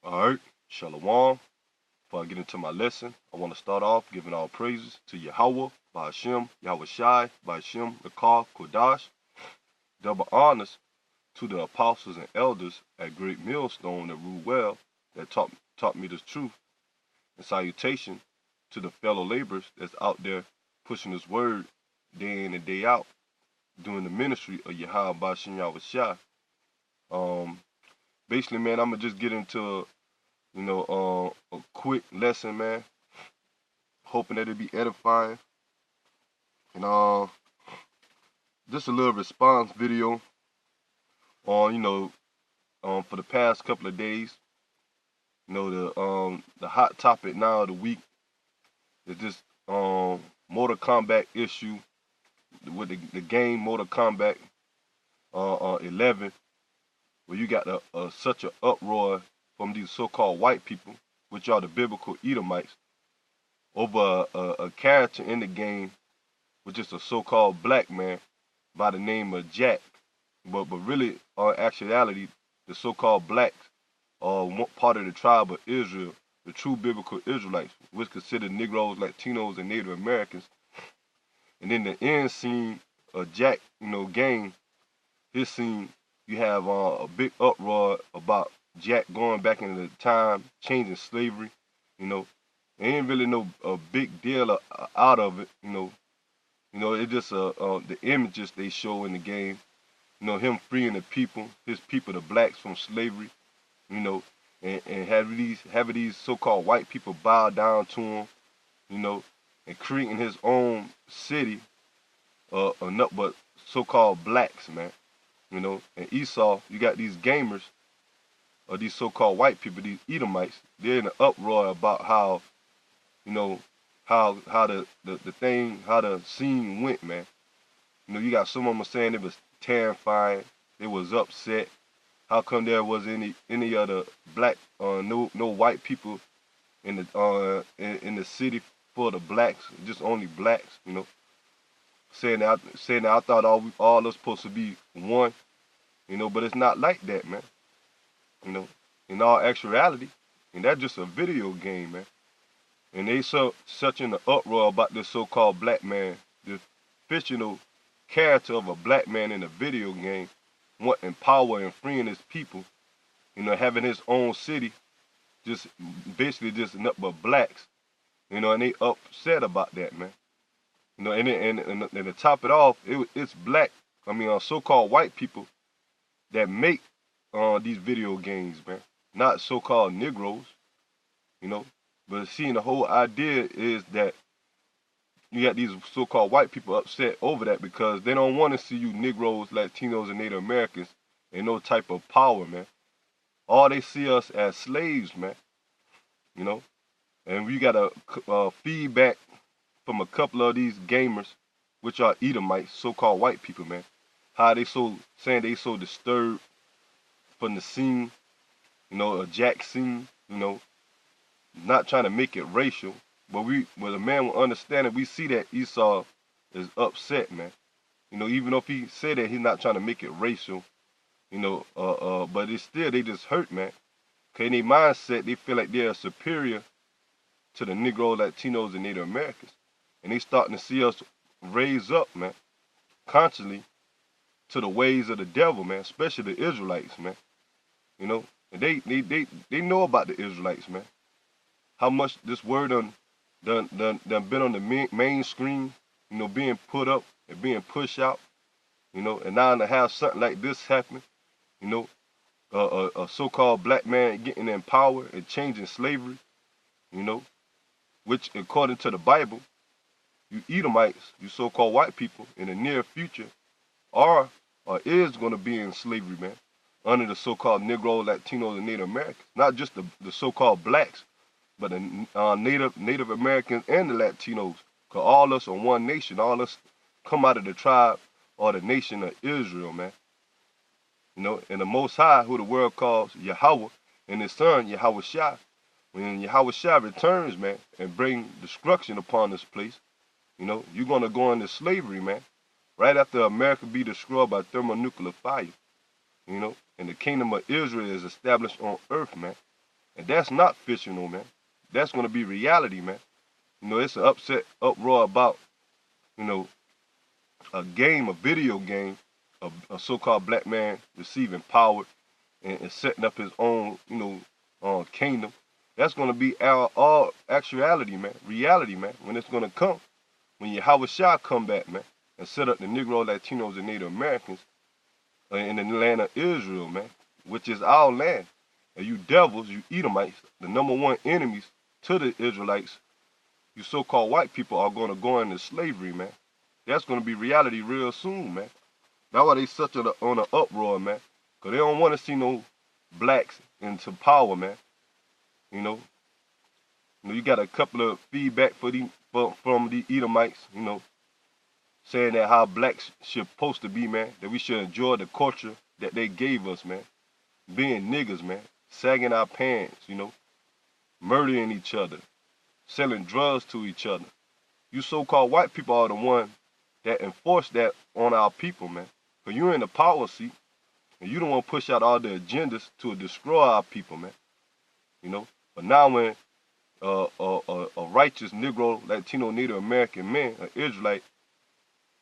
Alright, Shalom. Before I get into my lesson, I want to start off giving all praises to Yahweh, Ba'ashem, Yahweh Shai, Ba'ashem, Rakah, Kodash. Double honors to the apostles and elders at Great Millstone that ruled well, that taught me the truth. And salutation to the fellow laborers that's out there pushing this word day in and day out, doing the ministry of Yahweh, Ba'ashem, Yahweh Shai. Basically, man, I'm going to just get into a quick lesson, man. Hoping that it be edifying. And just a little response video on, for the past couple of days. The hot topic now of the week is this Mortal Kombat issue with the game Mortal Kombat 11, where you got such an uproar from these so-called white people, which are the biblical Edomites, over a character in the game, which is a so-called black man by the name of Jack. But really, in actuality, the so-called blacks are part of the tribe of Israel, the true biblical Israelites, which consider Negroes, Latinos, and Native Americans. And in the end scene of Jack, game, his scene, you have a big uproar about Jack going back into the time, changing slavery, There ain't really a big deal out of it, It's just the images they show in the game, him freeing the people, his people, the blacks, from slavery, and having these so-called white people bow down to him, and creating his own city, not but so-called blacks, man, And Esau, you got these gamers, or these so-called white people, these Edomites, they're in an uproar about how, how the scene went, man. You got some of them saying it was terrifying, they was upset. How come there was any other black, no white people in the city for the blacks, just only blacks, Saying that I thought all us supposed to be one, but it's not like that, man. In all actuality, and that's just a video game, man. And they such in the uproar about this so-called black man, the fictional character of a black man in a video game, wanting power and freeing his people, having his own city, just basically just nothing but blacks, and they upset about that, man. And to top it off, it's black, so-called white people that make these video games, man. Not so-called Negroes, But seeing the whole idea is that you got these so-called white people upset over that because they don't want to see you Negroes, Latinos, and Native Americans in no type of power, man. All they see us as slaves, man. And we got a feedback from a couple of these gamers, which are Edomites, so-called white people, man. How they saying they so disturbed from the scene, a Jack scene, not trying to make it racial, but a man will understand it. We see that Esau is upset, man. Even if he said that he's not trying to make it racial, but it's still, they just hurt, man. Okay, in their mindset, they feel like they're superior to the Negro, Latinos, and Native Americans. And they starting to see us raise up, man, consciously to the ways of the devil, man, especially the Israelites, man. And they know about the Israelites, man. How much this word done been on the main screen, being put up and being pushed out, and now to have something like this happen, a so-called black man getting in power and changing slavery, which according to the Bible, you Edomites, you so-called white people, in the near future are or is going to be in slavery, man, under the so-called Negro, Latinos, and Native Americans. Not just the so-called blacks, but the Native Americans and the Latinos. Because all us are one nation. All us come out of the tribe or the nation of Israel, man. And the Most High, who the world calls Yahweh, and his son, Yahweh Shai. When Yahweh Shai returns, man, and bring destruction upon this place, you're going to go into slavery, man. Right after America be destroyed by thermonuclear fire, and the kingdom of Israel is established on earth, man. And that's not fictional, man. That's going to be reality, man. You know, it's an uproar about, you know, a game, a video game, a so-called black man receiving power and setting up his own, you know, kingdom. That's going to be all actuality, man, reality, man, when it's going to come. When Yahweh Shah come back, man, and set up the Negro, Latinos, and Native Americans in the land of Israel, man, which is our land. And you devils, you Edomites, the #1 enemies to the Israelites, you so-called white people are going to go into slavery, man. That's going to be reality real soon, man. That's why they such on an uproar, man. Because they don't want to see no blacks into power, man. You know, you got a couple of feedback from the Edomites, you know, saying that how blacks should supposed to be, man, that we should enjoy the culture that they gave us, man. Being niggas, man, sagging our pants, you know, murdering each other, selling drugs to each other. You so-called white people are the one that enforce that on our people, man. Because you're in the power seat, and you don't want to push out all the agendas to destroy our people, man. You know, but now when a righteous Negro, Latino, Native American man, an Israelite,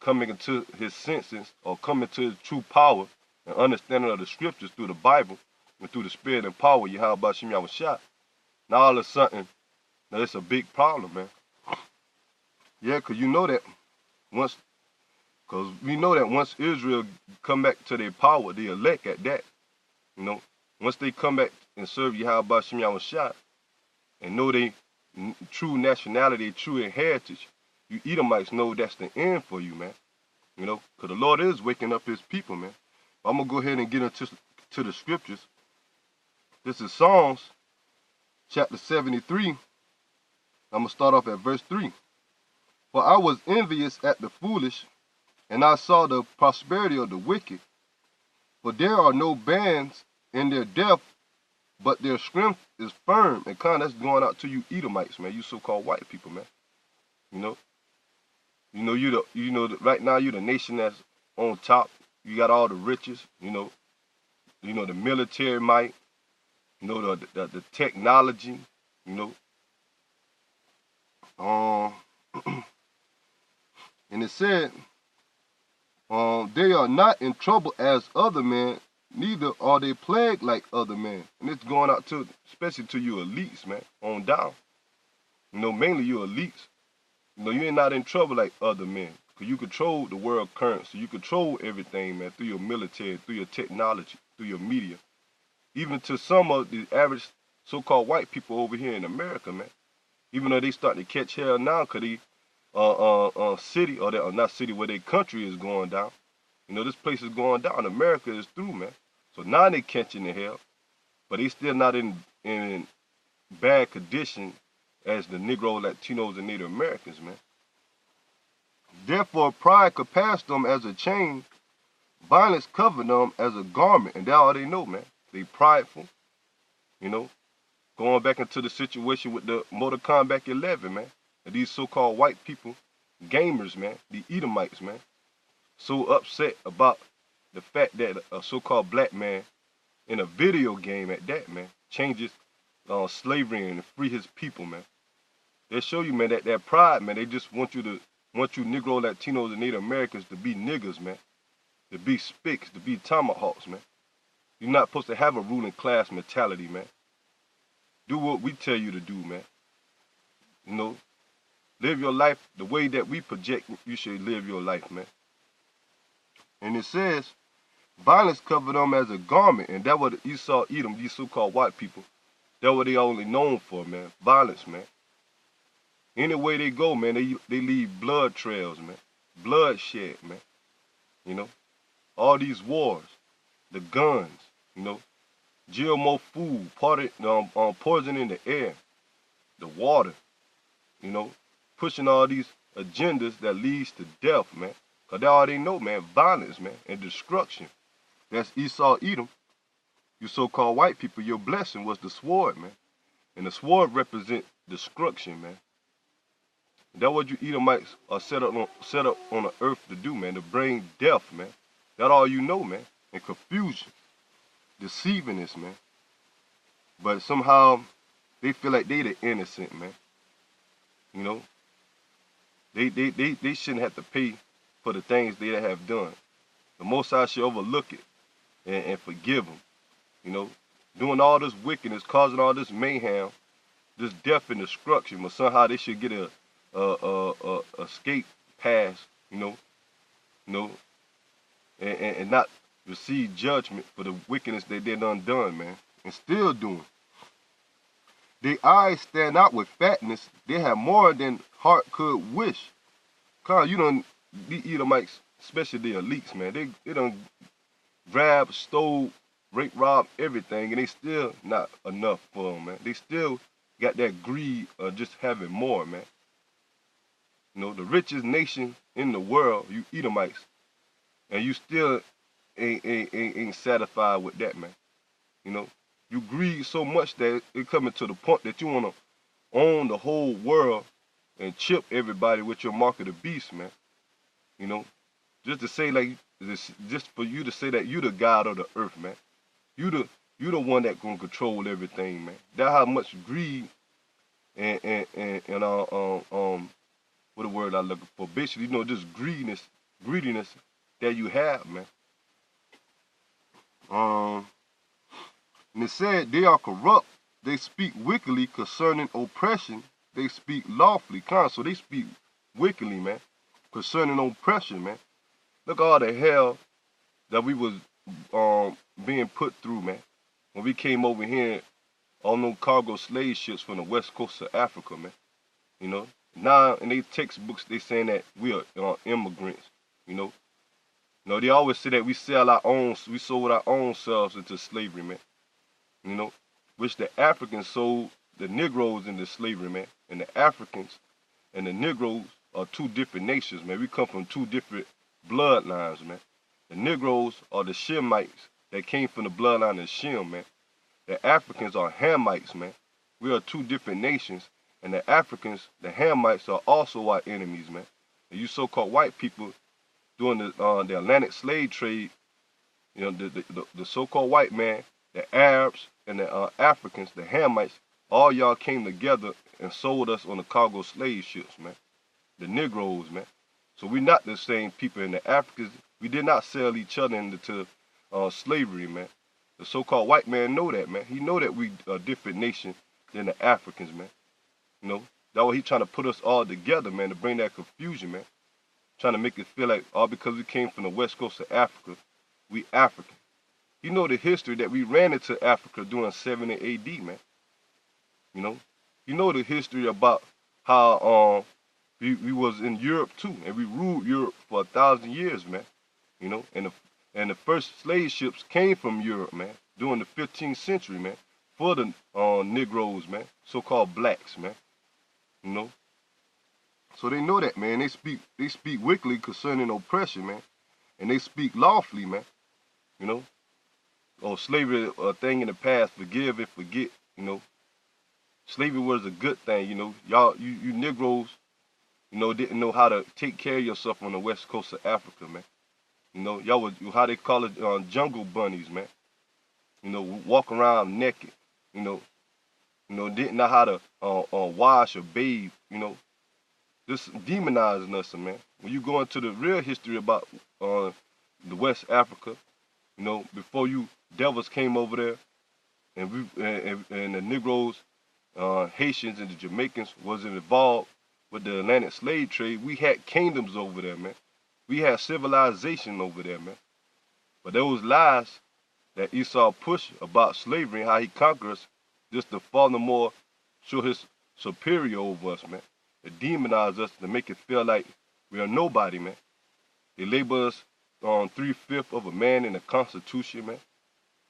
coming into his senses or coming to his true power and understanding of the scriptures through the Bible and through the spirit and power, Yahweh Shem Yahweh Shah, now all of a sudden, now it's a big problem, man. Yeah, because you know that we know that once Israel come back to their power, the elect at that, you know, once they come back and serve Yahweh Shem Yahweh Shah and know they true nationality, true heritage, you Edomites know that's the end for you, man. You know, because the Lord is waking up his people, man. I'm going to go ahead and get into the scriptures. This is Psalms chapter 73. I'm going to start off at verse 3. For I was envious at the foolish, and I saw the prosperity of the wicked. For there are no bands in their death, but their strength is firm. And kind of that's going out to you Edomites, man. You so-called white people, man. You know, right now you're the nation that's on top. You got all the riches. You know, the military might. You know, the technology. You know, and it said, they are not in trouble as other men, neither are they plagued like other men. And it's going out to, especially to you elites, man, on down. You know, mainly you elites. You know, you ain't not in trouble like other men. Because you control the world currency. You control everything, man, through your military, through your technology, through your media. Even to some of the average so-called white people over here in America, man. Even though they starting to catch hell now because they city, or not city, where their country is going down. You know, this place is going down. America is through, man. So now they catching the hell. But they still not in bad condition as the Negro, Latinos, and Native Americans, man. Therefore, pride could pass them as a chain, violence covered them as a garment. And that's all they know, man. They prideful, you know. Going back into the situation with the Mortal Kombat 11, man. And these so-called white people, gamers, man, the Edomites, man, so upset about the fact that a so-called black man in a video game at that, man, changes slavery and free his people, man. They show you, man, that pride, man. They just want you Negro, Latinos, and Native Americans to be niggas, man, to be spicks, to be tomahawks, man. You're not supposed to have a ruling class mentality, man. Do what we tell you to do, man. You know, live your life the way that we project you should live your life, man. And it says, violence covered them as a garment. And that's what Esau, Edom, these so-called white people, that's what they only known for, man. Violence, man. Anywhere they go, man, they leave blood trails, man. Bloodshed, man. You know, all these wars, the guns, you know, GMO food, poison in the air, the water, you know, pushing all these agendas that leads to death, man. Because that's all they know, man, violence, man, and destruction. That's Esau, Edom. You so-called white people, your blessing was the sword, man. And the sword represents destruction, man. That's what you Edomites are set up on the earth to do, man, to bring death, man. That's all you know, man, and confusion, deceiving us, man. but somehow they feel like they the innocent, man. You know, they shouldn't have to pay for the things they have done. The Most High should overlook it and forgive them. You know, doing all this wickedness, causing all this mayhem, this death and destruction, but somehow they should get a escape pass. You know, and not receive judgment for the wickedness that they done, man, and still doing. Their eyes stand out with fatness. They have more than heart could wish. Cause the Edomites, especially the elites, man, they done grab, stole, rape, rob everything, and they still not enough for them, man. They still got that greed of just having more, man. You know, the richest nation in the world, you Edomites, and you still ain't satisfied with that, man. You know, you greed so much that it coming to the point that you want to own the whole world and chip everybody with your mark of the beast, man. You know, just to say like this, just for you to say that you the God of the earth, man. You the one that gonna control everything, man. That's how much greed and what a word I looking for. Basically, just greediness that you have, man. And it said they are corrupt. They speak wickedly concerning oppression. They speak lawfully. So they speak wickedly, man, concerning oppression, man. Look at all the hell that we was being put through, man, when we came over here on those cargo slave ships from the west coast of Africa, man. You know, now in their textbooks they saying that we are immigrants. You know, they always say that we sold our own selves into slavery, man. You know, which the Africans sold the Negroes into slavery, man. And the Africans and the Negroes are two different nations, man. We come from two different bloodlines, man. The Negroes are the Shemites that came from the bloodline of Shem, man. The Africans are Hamites, man. We are two different nations. And the Africans, the Hamites, are also our enemies, man. And you so-called white people during the Atlantic slave trade, you know, the so-called white man, the Arabs, and the Africans, the Hamites, all y'all came together and sold us on the cargo slave ships, man. The Negroes, man. So we're not the same people. In the Africans, we did not sell each other into slavery, man. The so-called white man know that, man. He know that we a different nation than the Africans, man. You know, that's why he trying to put us all together, man, to bring that confusion, man. Trying to make it feel like all because we came from the west coast of Africa, we African. You know the history that we ran into Africa during 70 AD, man. You know the history about how we was in Europe too, and we ruled Europe for 1,000 years, man. You know, and the first slave ships came from Europe, man, during the 15th century, man, for the Negroes, man, so-called blacks, man. You know, so they know that, man. They speak wickedly concerning oppression, man, and they speak lawfully, man. You know, slavery a thing in the past, forgive and forget. You know, slavery was a good thing. You know, you Negroes, you know, didn't know how to take care of yourself on the west coast of Africa, man. You know, y'all was how they call it jungle bunnies, man. You know, walk around naked. You know, didn't know how to wash or bathe. You know, just demonizing us, man. When you go into the real history about the West Africa, you know, before you devils came over there, and the Negroes, Haitians, and the Jamaicans wasn't involved with the Atlantic slave trade, we had kingdoms over there, man. We had civilization over there, man. But those lies that Esau pushed about slavery and how he conquered us, just to furthermore show his superior over us, man. To demonize us, to make it feel like we are nobody, man. They label us on 3/5 of a man in the Constitution, man.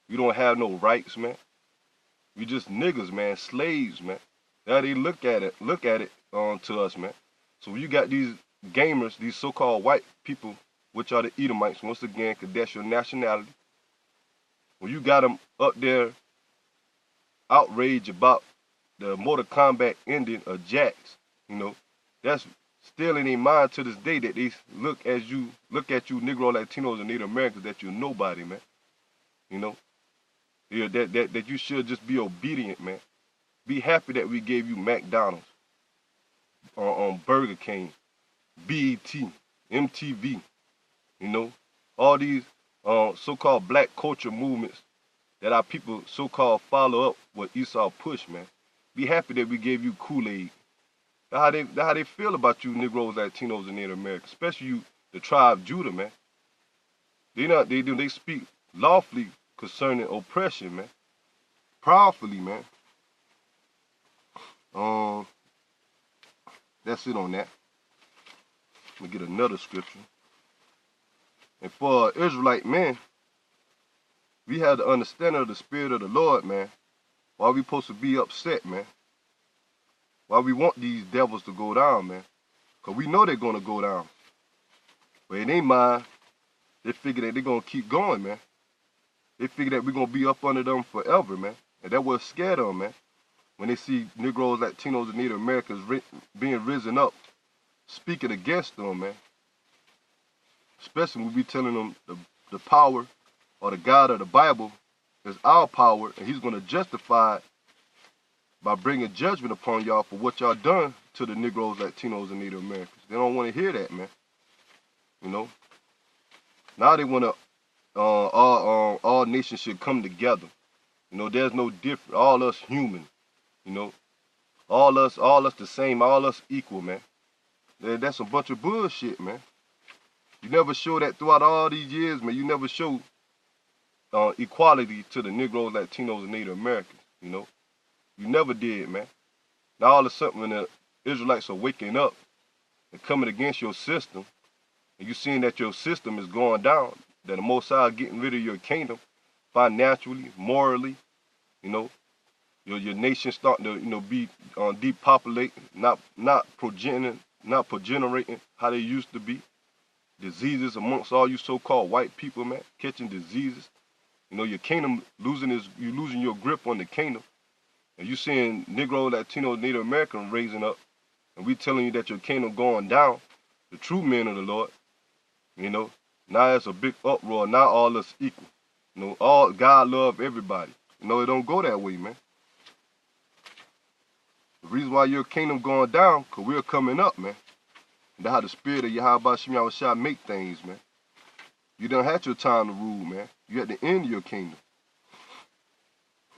We don't have no rights, man. We just niggas, man, slaves, man. Now they look at it to us, man. So when you got these gamers, these so-called white people, which are the Edomites, once again, because that's your nationality. When you got them up there outraged about the Mortal Kombat ending of Jax, you know, that's still in their mind to this day that they look at you Negro, Latinos, and Native Americans, that you're nobody, man. You know, Yeah, that you should just be obedient, man. Be happy that we gave you McDonald's, on Burger King, BET, MTV, you know, all these so-called black culture movements that our people so-called follow up what Esau pushed, man. Be happy that we gave you Kool-Aid. That's how they feel about you Negroes, Latinos, and Native Americans, especially you, the tribe Judah, man. They speak lawfully concerning oppression, man. Proudly, man. That's it on that. Let me get another scripture. And for Israelite men, we have the understanding of the Spirit of the Lord, man. Why we supposed to be upset, man? Why we want these devils to go down, man? Because we know they're going to go down. But in their mind, they figure that they're going to keep going, man. They figure that we're going to be up under them forever, man. And that's what scared them, man. When they see Negroes, Latinos, and Native Americans being risen up, speaking against them, man. Especially when we telling them the power or the God of the Bible is our power, and he's going to justify it by bringing judgment upon y'all for what y'all done to the Negroes, Latinos, and Native Americans. They don't want to hear that, man. You know? Now they want to, all nations should come together. You know, there's no difference. All us human, you know. All us the same, all us equal, man. That's a bunch of bullshit, man. You never show that throughout all these years, man. You never show equality to the Negroes, Latinos, and Native Americans, you know. You never did, man. Now all of a sudden when the Israelites are waking up and coming against your system, and you seeing that your system is going down, that the Most High is getting rid of your kingdom financially, morally, you know, your nation starting to, you know, be depopulating, not progeniting how they used to be. Diseases amongst all you so-called white people, man, catching diseases. You know, your kingdom you losing your grip on the kingdom. And you seeing Negro, Latino, Native American raising up, and we telling you that your kingdom going down, the true men of the Lord, you know, now it's a big uproar. Now all us equal. You know, all God love everybody. You know, it don't go that way, man. The reason why your kingdom going down, because we're coming up, man. That's how the spirit of Yahweh Shem Yahushua make things, man. You done had your time to rule, man. You at the end of your kingdom.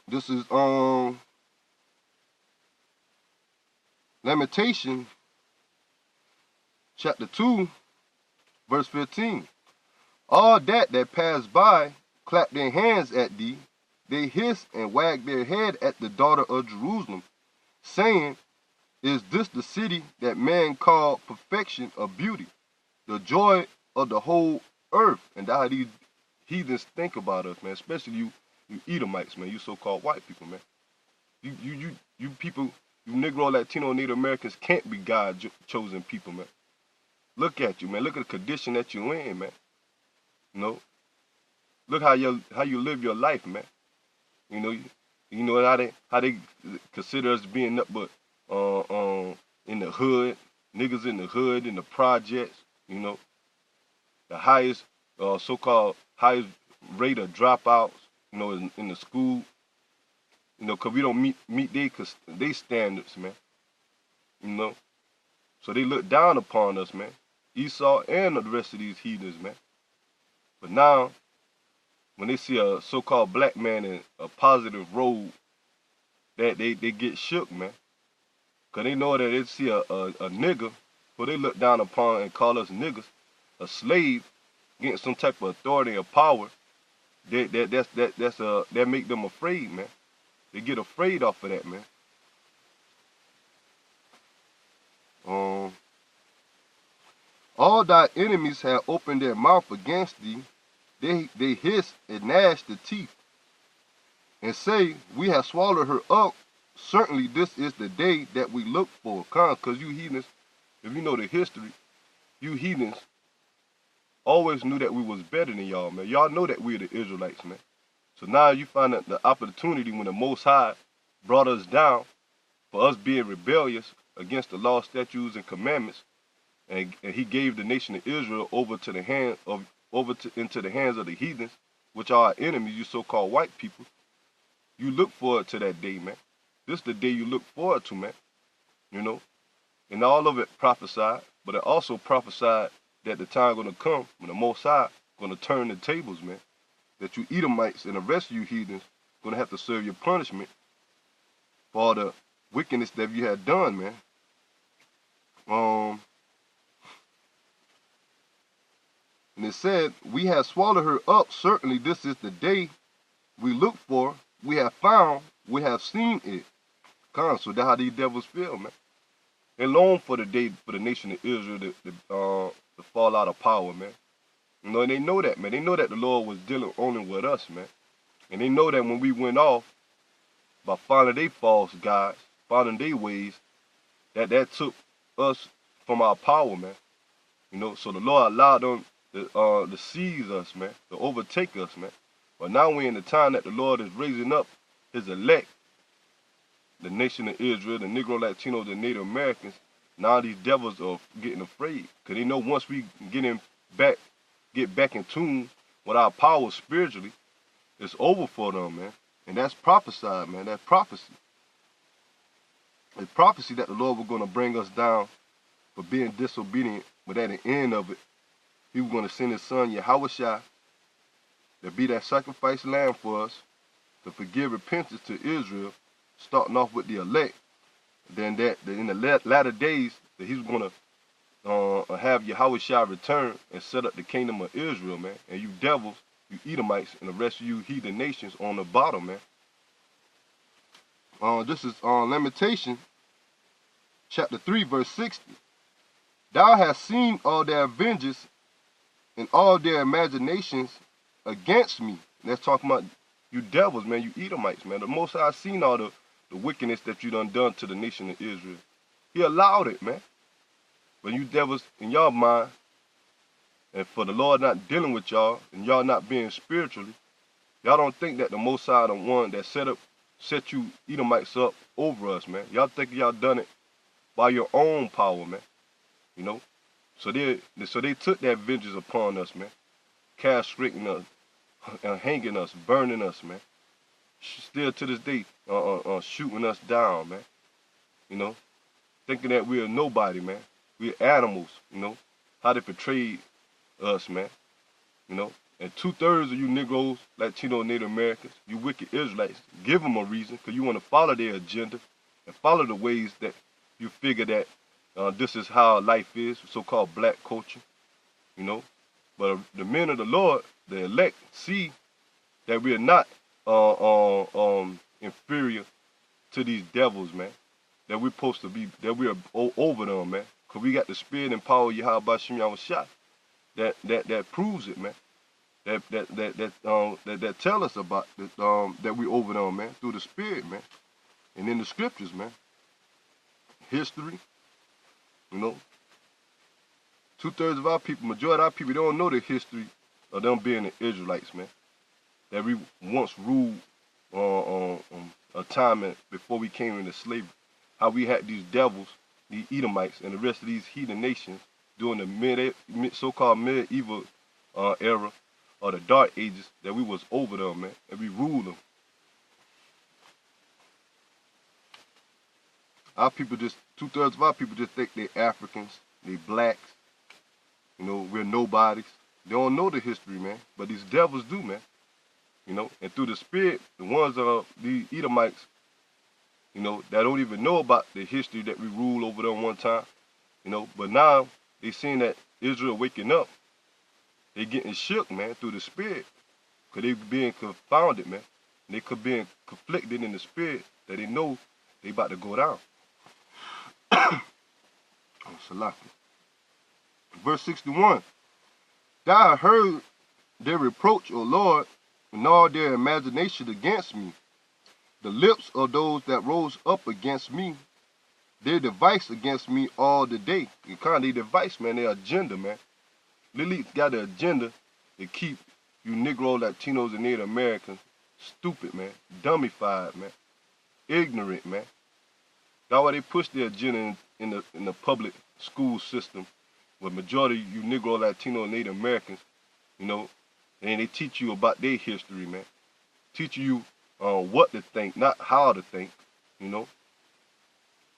This is Lamentation, chapter 2, verse 15. All that pass by clap their hands at thee. They hiss and wag their head at the daughter of Jerusalem, saying, is this the city that man called perfection of beauty, the joy of the whole earth? And that's how these heathens think about us, man. Especially you Edomites, man. You so-called white people, man. You people, you Negro, Latino, Native Americans can't be God's chosen people, man. Look at you, man. Look at the condition that you're in, man. You know. Look how you live your life, man. You know how they consider us being up, but in the hood, niggas in the hood, in the projects, you know, the highest, so-called highest rate of dropouts, you know, in the school, you know, because we don't meet they standards, man, you know. So they look down upon us, man, Esau and the rest of these heathens, man. But now, when they see a so-called black man in a positive road, that they get shook, man. Because they know that they see a nigger who they look down upon and call us niggas, a slave, getting some type of authority or power, that make them afraid, man. They get afraid off of that, man. All thy enemies have opened their mouth against thee. They hiss and gnash the teeth, and say, we have swallowed her up. Certainly this is the day that we look for. Because you heathens, if you know the history, you heathens always knew that we was better than y'all, man. Y'all know that we're the Israelites, man. So now you find that the opportunity when the Most High brought us down for us being rebellious against the law, statutes, and commandments, and he gave the nation of Israel into the hands of the heathens, which are our enemies, you so-called white people. You look forward to that day, man. This is the day you look forward to, man. You know, and all of it prophesied, but it also prophesied that the time going to come when the Most High going to turn the tables, man. That you Edomites and the rest of you heathens going to have to serve your punishment for all the wickedness that you had done, man. And it said, we have swallowed her up. Certainly this is the day we look for. We have found. We have seen it. So that's how these devils feel, man. They long for the day for the nation of Israel to fall out of power, man. You know, and they know that, man. They know that the Lord was dealing only with us, man. And they know that when we went off by following their false gods, following their ways, that took us from our power, man. You know, so the Lord allowed them to seize us, man, to overtake us, man. But now we're in the time that the Lord is raising up his elect, the nation of Israel, the Negro, Latinos, and Native Americans. Now these devils are getting afraid because they know once we get back in tune with our power spiritually, it's over for them, man. And that's prophesied, man. That's prophecy. It's prophecy that the Lord was going to bring us down for being disobedient, but at the end of it, he was going to send his son, Yahushua, to be that sacrifice lamb for us, to forgive repentance to Israel, starting off with the elect. Then that in the latter days, that he's going to have Yahushua return and set up the kingdom of Israel, man. And you devils, you Edomites, and the rest of you heathen nations on the bottom, man. This is Lamentation, chapter 3, verse 60. Thou hast seen all their vengeance and all their imaginations against me. And that's talking about you devils, man, you Edomites, man. The Most High seen all the wickedness that you done to the nation of Israel. He allowed it, man. But you devils in y'all mind, and for the Lord not dealing with y'all, and y'all not being spiritually, y'all don't think that the Most High the one that set you Edomites up over us, man. Y'all think y'all done it by your own power, man. You know? So they took that vengeance upon us, man. Castrating us, hanging us, burning us, man. Still to this day, shooting us down, man. You know? Thinking that we're nobody, man. We're animals, you know? How they portrayed us, man. You know? And 2/3 of you Negroes, Latino, Native Americans, you wicked Israelites, give them a reason because you want to follow their agenda and follow the ways that you figure that this is how life is, so-called black culture, you know. But the men of the Lord, the elect, see that we are not inferior to these devils, man. That we're supposed to be, that we are over them, man. Because we got the spirit and power of Yahweh Shem Yahushua that proves it, man. That tell us about that we over them, man, through the spirit, man. And in the scriptures, man. History, you know. 2/3 of our people, majority of our people, they don't know the history of them being the Israelites, man. That we once ruled a time before we came into slavery. How we had these devils, these Edomites, and the rest of these heathen nations during the so-called medieval era or the dark ages, that we was over them, man, and we ruled them. Our people just, 2/3 of our people just think they're Africans, they blacks, you know, we're nobodies. They don't know the history, man, but these devils do, man. You know, and through the spirit, the ones these Edomites, you know, that don't even know about the history that we ruled over them one time, you know, but now they seeing that Israel waking up, they getting shook, man, through the spirit, because they being confounded, man. And they could be conflicted in the spirit that they know they about to go down. Salaki. Verse 61. Thou hast heard their reproach, O Lord, and all their imagination against me. The lips of those that rose up against me, their device against me all the day. And kind of their device, man, their agenda, man. The elite got the agenda to keep you Negro, Latinos, and Native Americans stupid, man. Dummified, man. Ignorant, man. That's why they push their agenda in the public school system, with majority of you Negro, Latino, and Native Americans, you know, and they teach you about their history, man. Teach you what to think, not how to think, you know.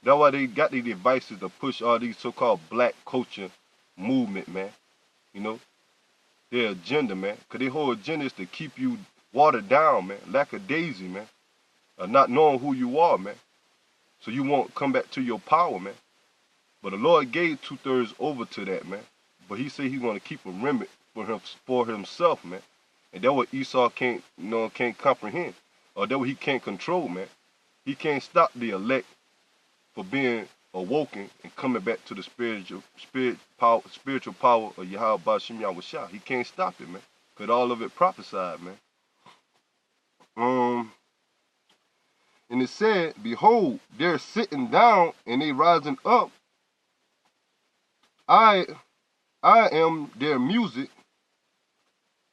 That's why they got these devices to push all these so-called black culture movement, man. You know, their agenda, man. Because their whole agenda is to keep you watered down, man. Lackadaisy, man. Not knowing who you are, man. So you won't come back to your power, man. But the Lord gave 2/3 over to that, man. But he said he's going to keep a remnant for himself, man. And that's what Esau can't comprehend. Or that's what he can't control, man. He can't stop the elect for being awoken and coming back to the spiritual power of Yahweh Bashim Yahushua. He can't stop it, man. Because all of it prophesied, man. And it said, behold, they're sitting down and they rising up. I am their music.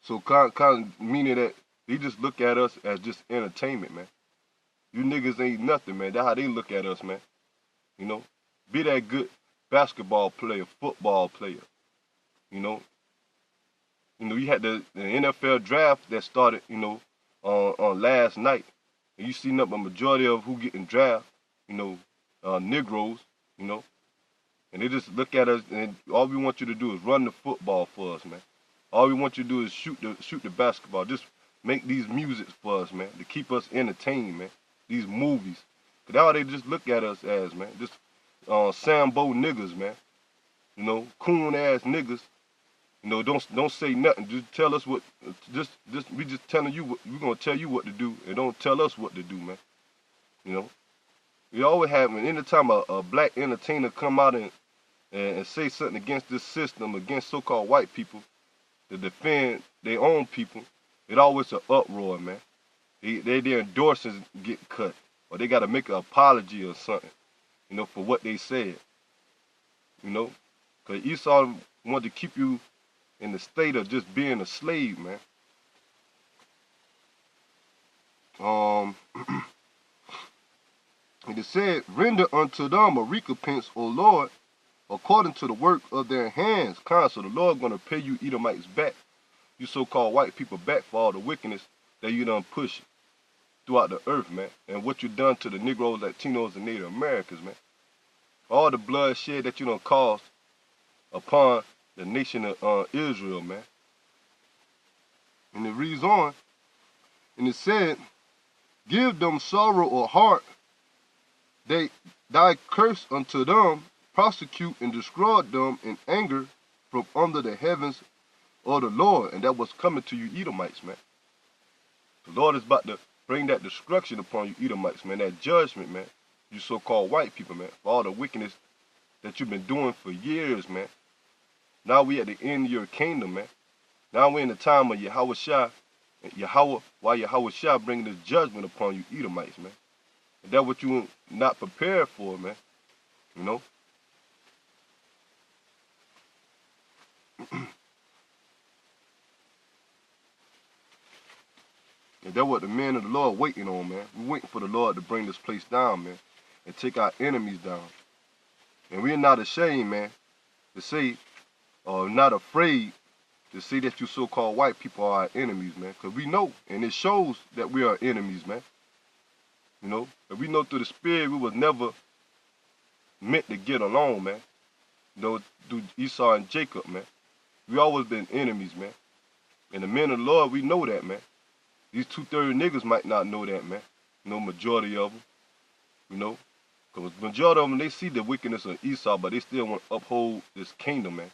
So kind of meaning that they just look at us as just entertainment, man. You niggas ain't nothing, man. That's how they look at us, man. You know, be that good basketball player, football player. You know, you had the NFL draft that started, on last night. And you seen up a majority of who getting drafted, Negroes, and they just look at us and all we want you to do is run the football for us, man. All we want you to do is shoot the basketball. Just make these musics for us, man, to keep us entertained, man. These movies. Cause that's how they just look at us as, man. Just Sambo niggas, man. Coon ass niggas. Don't say nothing. Just tell us what. We just telling you what. We gonna tell you what to do, and don't tell us what to do, man. We always have. Anytime a black entertainer come out and say something against this system, against so-called white people, to defend their own people, it always an uproar, man. Their endorsements get cut, or they gotta make an apology or something, for what they said. Cause Esau wanted to keep you in the state of just being a slave, man. And it said, render unto them a recompense, O Lord, according to the work of their hands. So the Lord going to pay you Edomites back, you so-called white people back for all the wickedness that you done push throughout the earth, man. And what you done to the Negroes, Latinos, and Native Americans, man. All the bloodshed that you done caused upon the nation of Israel, man. And it reads on, and it said, give them sorrow or heart, thy curse unto them, prosecute and destroy them in anger from under the heavens of the Lord. And that was coming to you Edomites, man. The Lord is about to bring that destruction upon you Edomites, man, that judgment, man. You so-called white people, man, for all the wickedness that you've been doing for years, man. Now we at the end of your kingdom, man. Now we're in the time of Yahushua, while Yahushua bringing this judgment upon you Edomites, man. And that's what you not prepared for, man. And that's what the men of the Lord waiting on, man. We're waiting for the Lord to bring this place down, man, and take our enemies down. And we're not ashamed, man, to say, or not afraid to say that you so-called white people are our enemies, man. Because we know, and it shows that we are enemies, man. And we know through the spirit we was never meant to get along, man. Through Esau and Jacob, man. We always been enemies, man. And the men of the Lord, we know that, man. These 2/3 niggas might not know that, man. Majority of them, Because majority of them, they see the wickedness of Esau, but they still want to uphold this kingdom, man.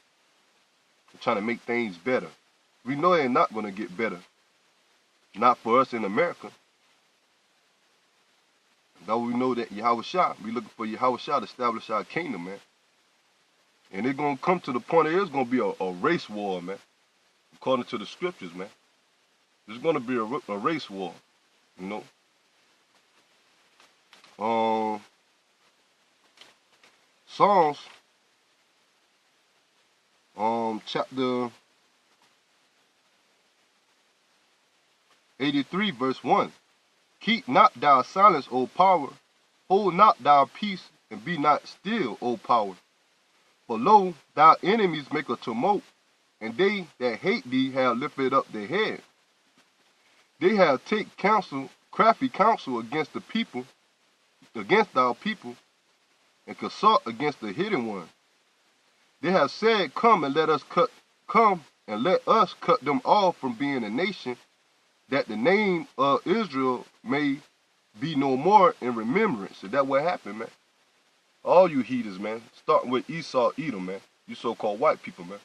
They're trying to make things better. We know they're not going to get better. Not for us in America. Though we know that Yahushua, we looking for Yahushua to establish our kingdom, man. And it's going to come to the point that it's going to be a race war, man. According to the scriptures, man. There's going to be a race war, Psalms, chapter 83, verse 1. Keep not thy silence, O power. Hold not thy peace, and be not still, O power. For lo, thy enemies make a tumult, and they that hate thee have lifted up their head. They have take counsel crafty counsel against the people, against our people, and consult against the hidden one. They have said, come and let us cut them off from being a nation, that the name of Israel may be no more in remembrance. Is that what happened, man? All you heathens, man, starting with Esau, Edom, man. You so-called white people, man.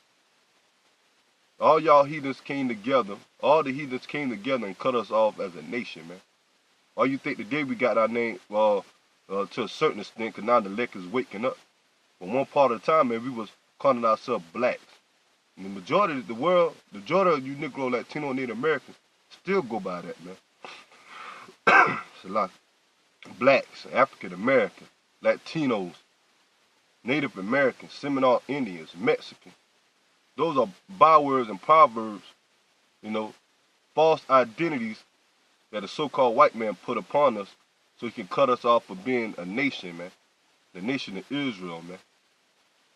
All y'all heathens came together. All the heathens came together and cut us off as a nation, man. All you think today we got our name, to a certain extent, because now the elect is waking up. But one part of the time, man, we was calling ourselves blacks. And the majority of the world, the majority of you Negro, Latino, Native Americans still go by that, man. It's a lot. Blacks, African Americans, Latinos, Native Americans, Seminole Indians, Mexicans. Those are bywords and proverbs, you know, false identities that the so-called white man put upon us so he can cut us off for being a nation, man. The nation of Israel, man.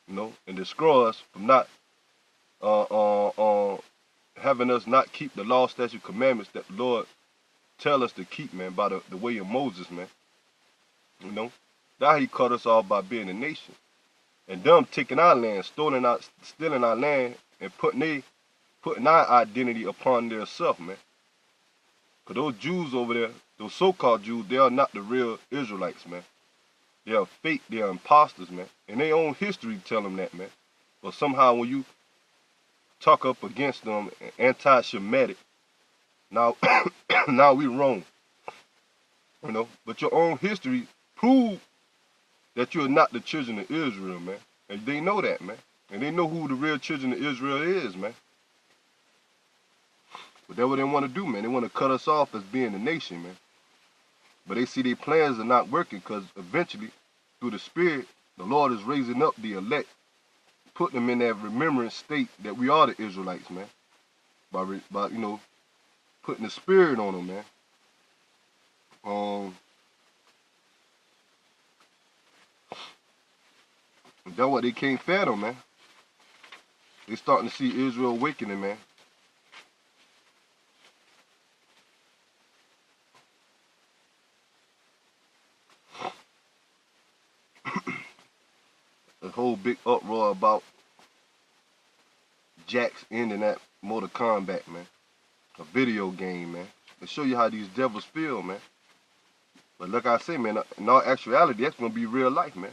You know, and destroy us from not having us not keep the law, statute, commandments that the Lord tell us to keep, man, by the way of Moses, man. You know, now he cut us off by being a nation. And them taking our land, stealing our land, and putting our identity upon their self, man. Because those Jews over there, those so-called Jews, they are not the real Israelites, man. They are fake, they are imposters, man. And their own history tell them that, man. But somehow when you talk up against them, anti-Semitic, now, now we wrong. You know, but your own history prove that you're not the children of Israel, man. And they know that, man. And they know who the real children of Israel is, man. But that's what they want to do, man. They want to cut us off as being a nation, man. But they see their plans are not working because eventually, through the Spirit, the Lord is raising up the elect, putting them in that remembrance state that we are the Israelites, man. By you know, putting the Spirit on them, man. That's what they can't fathom, man. They starting to see Israel awakening, man. A whole big uproar about Jax ending that Mortal Kombat, man. A video game, man. To show you how these devils feel, man. But like I say, man, in all actuality, that's going to be real life, man.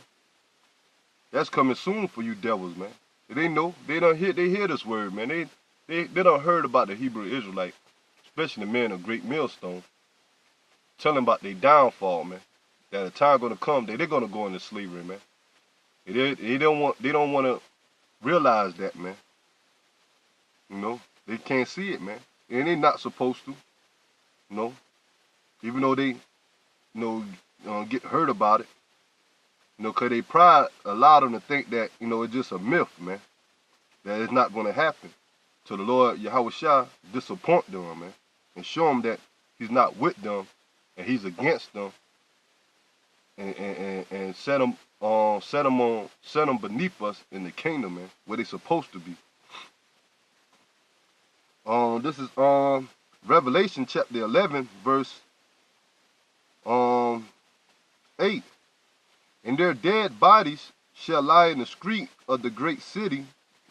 That's coming soon for you devils, man. They know, they hear this word, man. They done heard about the Hebrew Israelite, especially the men of Great Millstone, telling about their downfall, man. That a time gonna come that they're gonna go into slavery, man. They don't want to realize that, man. You know, they can't see it, man. And they not supposed to. You know, even though they, you know, get hurt about it. You know, because they pride allowed them to think that, you know, it's just a myth, man. That it's not going to happen. So the Lord, Yahweh Shah, disappoint them, man. And show them that he's not with them and he's against them. And set them beneath us in the kingdom, man, where they're supposed to be. This is Revelation chapter 11, verse 8. And their dead bodies shall lie in the street of the great city,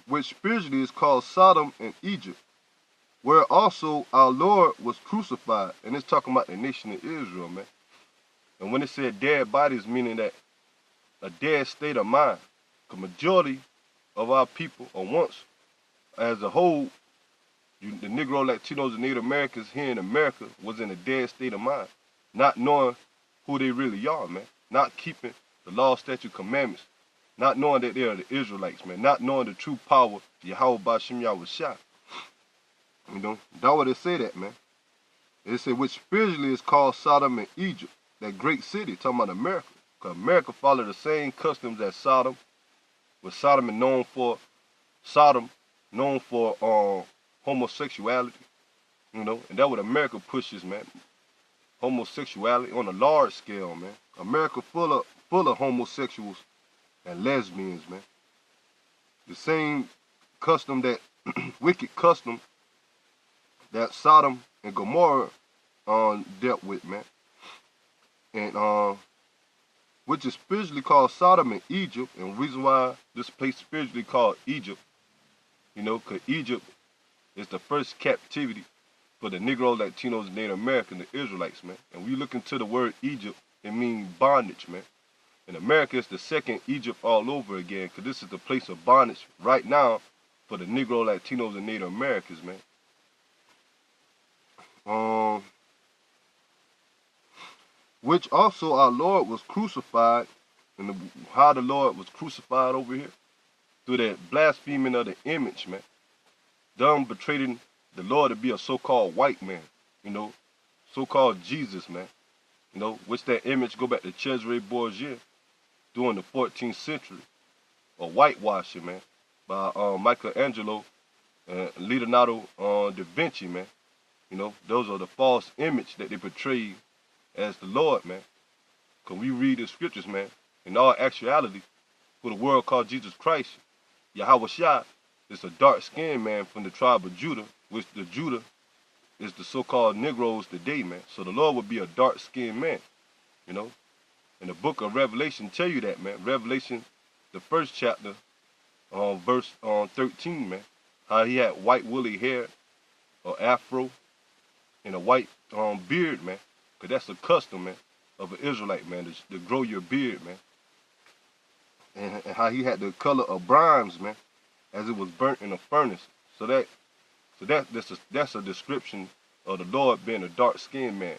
which spiritually is called Sodom and Egypt, where also our Lord was crucified. And it's talking about the nation of Israel, man. And when it said dead bodies, meaning that a dead state of mind. The majority of our people, or once as a whole, the Negro, Latinos, and Native Americans here in America was in a dead state of mind. Not knowing who they really are, man. Not keeping the law, statute, commandments. Not knowing that they are the Israelites, man. Not knowing the true power, Yahweh Ba'Shem Yahweh Shah. You know, that's what they say that, man. They say which spiritually is called Sodom and Egypt. That great city, talking about America. Because America followed the same customs as Sodom. But Sodom is known for homosexuality. You know, and that's what America pushes, man. Homosexuality on a large scale, man. America full of homosexuals and lesbians, man. The same custom that wicked custom that Sodom and Gomorrah dealt with, man. And which is spiritually called Sodom and Egypt. And the reason why this place spiritually called Egypt, because Egypt is the first captivity for the Negro, Latinos, and Native Americans, the Israelites, man. And when you look into the word Egypt, it means bondage, man. And America is the second Egypt all over again, because this is the place of bondage right now for the Negro, Latinos, and Native Americans, man. Which also our Lord was crucified, and how the Lord was crucified over here, through that blaspheming of the image, man. Them betraying the Lord to be a so-called white man, so-called Jesus, man. Which that image go back to Cesare Borgia during the 14th century, or whitewashing, man, by Michelangelo and Leonardo da Vinci, man. Those are the false image that they portray as the Lord, man. Because we read the scriptures, man, in all actuality, who the world called Jesus Christ, Yahweh Shah, is a dark-skinned man from the tribe of Judah, which the Judah is the so-called Negroes today, man. So the Lord would be a dark-skinned man, And the book of Revelation tell you that, man. Revelation, the first chapter, verse 13, man. How he had white woolly hair, or afro, and a white beard, man. Because that's a custom, man, of an Israelite, man, to grow your beard, man. And how he had the color of bronze, man, as it was burnt in a furnace. So that's a description of the Lord being a dark-skinned man.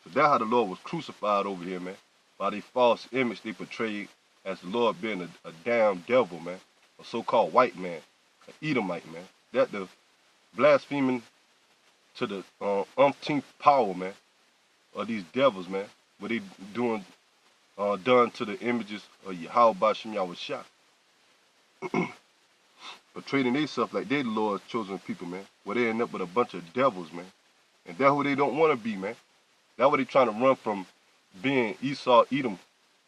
So that's how the Lord was crucified over here, man. By the false image they portrayed as the Lord being a damn devil, man. A so-called white man, an Edomite, man. That the blaspheming to the umpteenth power, man, of these devils, man. What they doing, done to the images of Yahweh Bashem Yahweh Shah. Portraying themselves like they the Lord's chosen people, man. Where they end up with a bunch of devils, man. And that's who they don't want to be, man. That's what they trying to run from being Esau, Edom,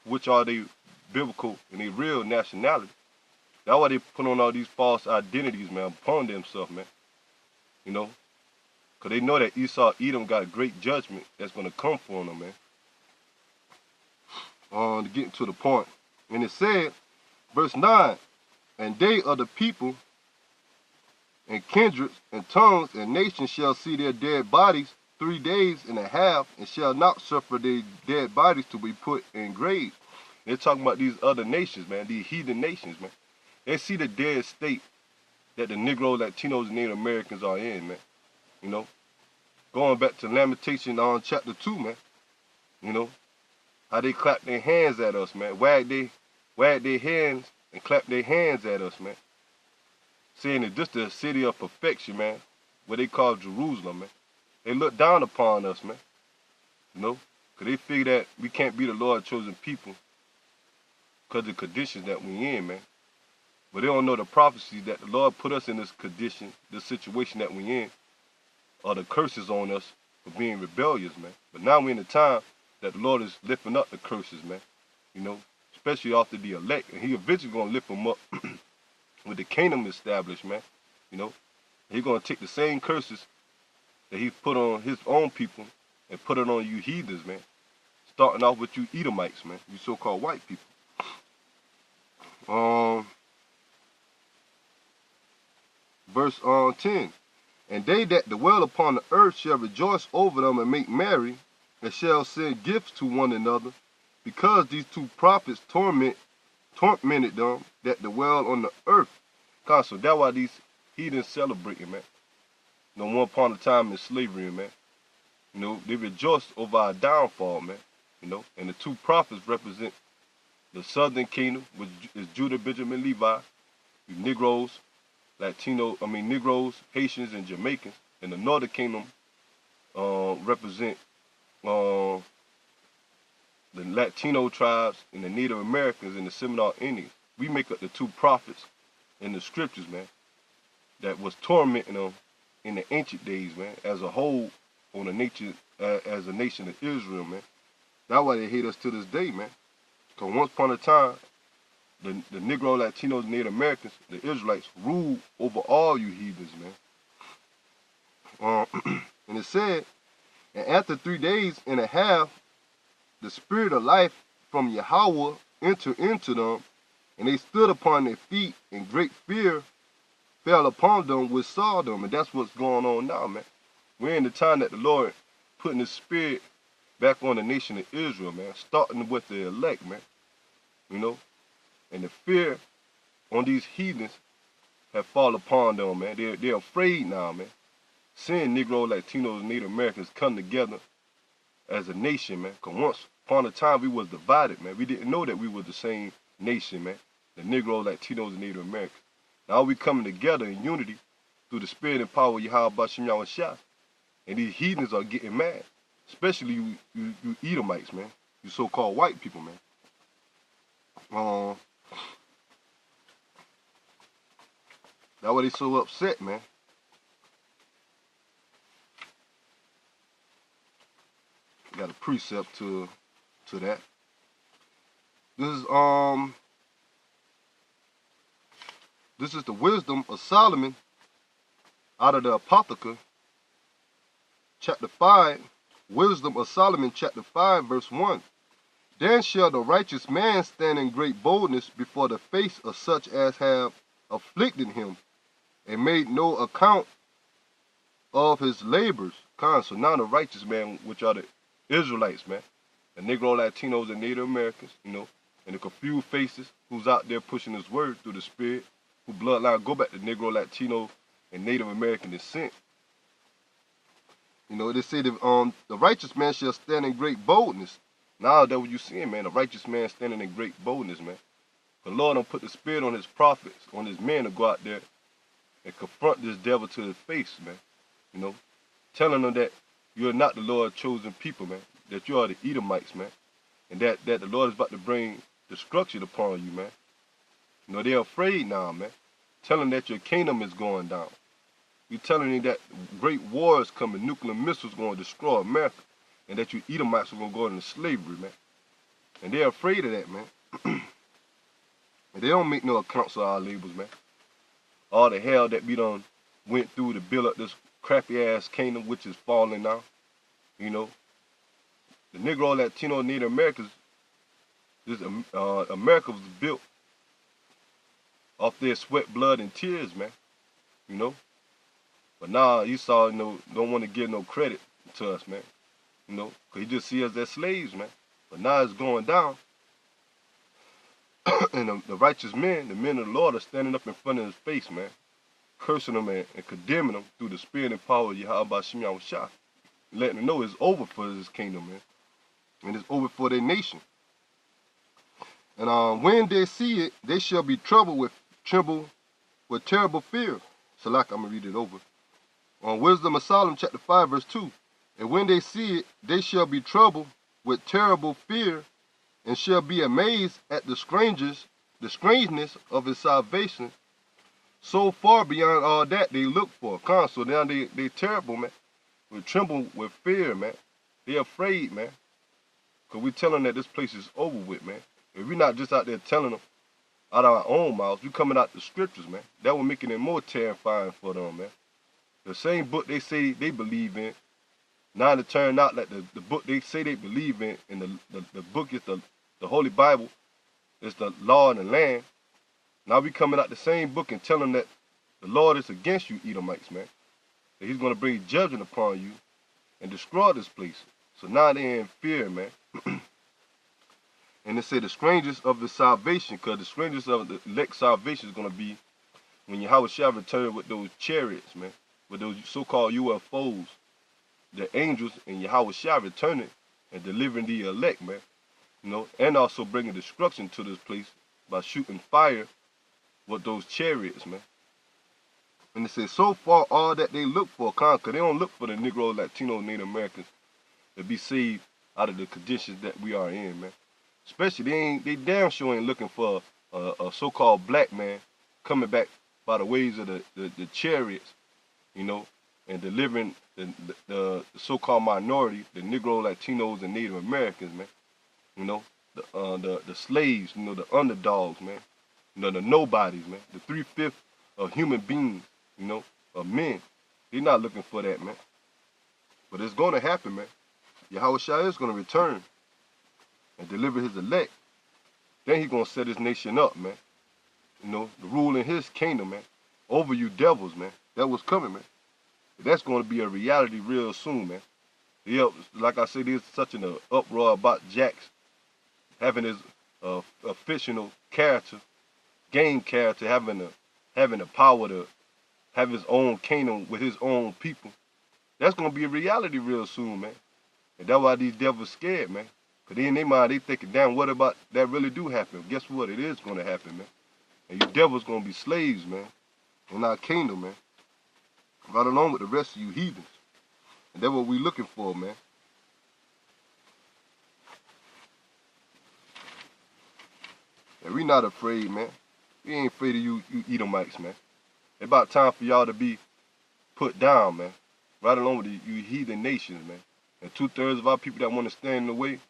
which are they biblical and they real nationality. That's why they put on all these false identities, man, upon themselves, man. Because they know that Esau, Edom got a great judgment that's going to come for them, man. To get to the point. And it said, verse 9, and they of the people and kindreds and tongues and nations shall see their dead bodies 3 days and a half, and shall not suffer their dead bodies to be put in graves. They're talking about these other nations, man, these heathen nations, man. They see the dead state that the Negroes, Latinos, and Native Americans are in, man. Going back to Lamentation on chapter 2, man. How they clap their hands at us, man. Wag their hands and clap their hands at us, man. Saying that this the city of perfection, man. What they call Jerusalem, man. They look down upon us, man. Because they figure that we can't be the Lord's chosen people because of the conditions that we in, man. But they don't know the prophecy that the Lord put us in this condition, this situation that we in, or the curses on us for being rebellious, man. But now we're in the time that the Lord is lifting up the curses, man. Especially after the elect. And he eventually going to lift them up with the kingdom established, man. He's going to take the same curses that he put on his own people and put it on you heathens, man. Starting off with you Edomites, man. You so-called white people. Verse 10. And they that dwell upon the earth shall rejoice over them and make merry, and shall send gifts to one another, because these two prophets tormented them that dwell on the earth. So that's why these heathens celebrating, man. One upon a time in slavery, man. They rejoiced over our downfall, man. And the two prophets represent the southern kingdom, which is Judah, Benjamin, Levi, Negroes, Negroes, Haitians, and Jamaicans. And the northern kingdom represent the Latino tribes and the Native Americans and the Seminole Indians. We make up the two prophets in the scriptures, man, that was tormenting them in the ancient days, man, as a whole, on a nation, as a nation of Israel, man. That's why they hate us to this day, man. Because once upon a time, the Negro, Latinos, Native Americans, the Israelites, ruled over all you heathens, man. And it said, And after 3 days and a half, the spirit of life from Yahweh entered into them, and they stood upon their feet, and great fear fell upon them which saw them. And that's what's going on now, man. We're in the time that the Lord putting his spirit back on the nation of Israel, man, starting with the elect, man. You know, and the fear on these heathens have fallen upon them, man. They're afraid now, man. Seeing Negro, Latinos, and Native Americans come together as a nation, man. Because once upon a time we was divided, man. We didn't know that we were the same nation, man. The Negro, Latinos, and Native Americans. Now we coming together in unity through the spirit and power of Yahweh Bashim Yahushua. And these heathens are getting mad. Especially you Edomites, man. You so-called white people, man. That's why they so upset, man. Got a precept to that. This is the wisdom of Solomon out of the Apothecary, chapter 5. Wisdom of Solomon, chapter 5, verse 1. Then shall the righteous man stand in great boldness before the face of such as have afflicted him, and made no account of his labors. So now the righteous man, which are the Israelites, man, the Negro, Latinos, and Native Americans, you know, and the confused faces who's out there pushing his word through the spirit, who bloodline go back to Negro, Latino, and Native American descent. You know, they say the righteous man shall stand in great boldness. Now that's what you're seeing, man. The righteous man standing in great boldness, man. The Lord don't put the spirit on his prophets, on his men to go out there and confront this devil to his face, man. You know, telling them that you're not the Lord's chosen people, man. That you are the Edomites, man. And that the Lord is about to bring destruction upon you, man. You know, they're afraid now, man. Telling that your kingdom is going down. You're telling them that great war is coming, nuclear missiles going to destroy America, and that you Edomites are going to go into slavery, man. And they're afraid of that, man. And they don't make no accounts of our labors, man. All the hell that we done went through to build up this crappy-ass kingdom, which is falling now, you know. The Negro, Latino, Native Americans, America was built off their sweat, blood, and tears, man, you know. But now Esau, you know, don't want to give no credit to us, man. You know, because he just see us as slaves, man. But now it's going down. And the righteous men, the men of the Lord, are standing up in front of his face, man. Cursing him and condemning him through the spirit and power of Yahweh Bashim Yahushua. Letting them know it's over for his kingdom, man. And it's over for their nation. And when they see it, they shall be tremble with terrible fear. So like I'm going to read it over. On Wisdom of Solomon, chapter 5, verse 2. And when they see it, they shall be troubled with terrible fear, and shall be amazed at the strangeness of his salvation, so far beyond all that they look for. So now they terrible, man. We tremble with fear, man. They're afraid, man. Because we tell them that this place is over with, man. If we're not just out there telling them out of our own mouths, we coming out the scriptures, man. That will make it more terrifying for them, man. The same book they say they believe in, now it turned out that the book they say they believe in, and the book is the Holy Bible, is the law and the land. Now we coming out the same book and telling that the Lord is against you, Edomites, man. That he's going to bring judgment upon you and destroy this place. So now they're in fear, man. And they say the strangers of the salvation, because the strangers of the elect salvation is going to be when Yahweh shall return with those chariots, man. With those so-called UFOs. The angels and Yahweh shall returning and delivering the elect, man. You know, and also bringing destruction to this place by shooting fire with those chariots, man. And it says, so far all that they look for, because they don't look for the Negro, Latino, Native Americans to be saved out of the conditions that we are in, man. Especially, they damn sure ain't looking for a so-called black man coming back by the ways of the chariots, you know, and delivering the so-called minority, the Negro, Latinos, and Native Americans, man. You know, the slaves, you know, the underdogs, man. You know, the nobodies, man. The 3/5 of human beings, you know, of men. They're not looking for that, man. But it's going to happen, man. Yahushua is going to return and deliver his elect. Then he's going to set his nation up, man. You know, to rule in his kingdom, man. Over you devils, man. That was coming, man. That's going to be a reality real soon, man. Yeah, like I said, there's such an uproar about Jax having his a fictional character, game character, having the power to have his own kingdom with his own people. That's going to be a reality real soon, man. And that's why these devils scared, man. Because in their mind, they thinking, damn, what about that really do happen? Guess what? It is going to happen, man. And you devils going to be slaves, man, in our kingdom, man. Right along with the rest of you heathens. And that's what we looking for, man. And we not afraid, man. We ain't afraid of you Edomites, man. It's about time for y'all to be put down, man. Right along with you heathen nations, man. And 2/3 of our people that want to stand in the way,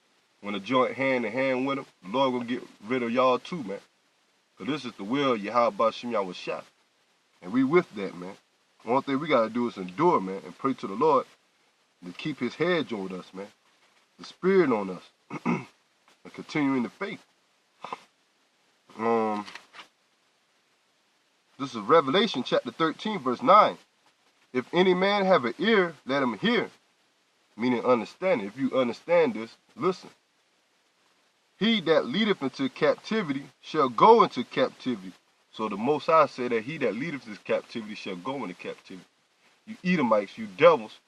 want to join hand in hand with them, the Lord going to get rid of y'all too, man. Because this is the will of Yahweh Shem Yahushua. And we with that, man. One thing we got to do is endure, man, and pray to the Lord to keep his hedge on us, man. The spirit on us. And continue in the faith. This is Revelation chapter 13, verse 9. If any man have an ear, let him hear. Meaning understanding. If you understand this, listen. He that leadeth into captivity shall go into captivity. So the Most High said that he that leadeth into captivity shall go into captivity. You Edomites, you devils,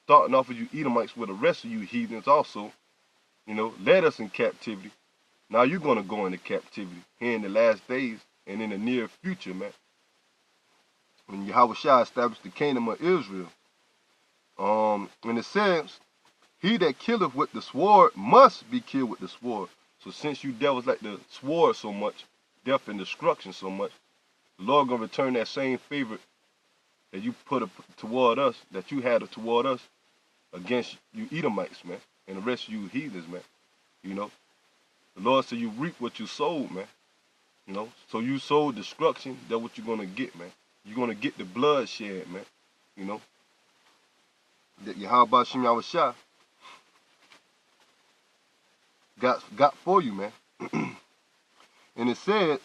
starting off with you Edomites with the rest of you heathens also, you know, led us in captivity. Now you're going to go into captivity here in the last days and in the near future, man. When Yahushua established the kingdom of Israel. And it says, he that killeth with the sword must be killed with the sword. So since you devils like the sword so much, death and destruction so much, the Lord going to return that same favor that you put toward us, that you had toward us against you Edomites, man, and the rest of you heathens, man. You know, the Lord said you reap what you sowed, man. You know, so you sowed destruction, that's what you're going to get, man. You're going to get the bloodshed, man. You know, that Yahweh Shem Yahushua got for you, man. And it says,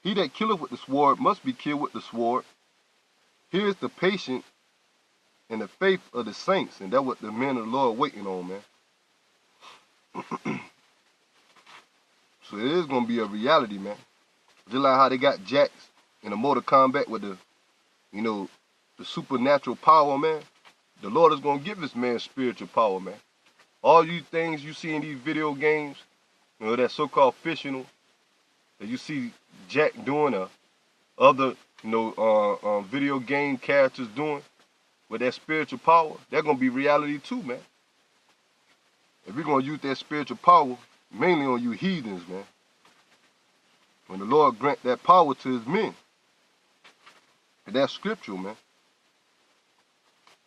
he that killeth with the sword must be killed with the sword. Here's the patience and the faith of the saints. And that's what the men of the Lord waiting on, man. So it is going to be a reality, man. Just like how they got Jax in a Mortal Kombat with the, you know, the supernatural power, man. The Lord is going to give this man spiritual power, man. All you things you see in these video games, you know, that so-called fictional, that you see Jack doing or other, you know, video game characters doing with that spiritual power, they're going to be reality too, man. If we're going to use that spiritual power, mainly on you heathens, man. When the Lord grant that power to his men. And that's scriptural, man.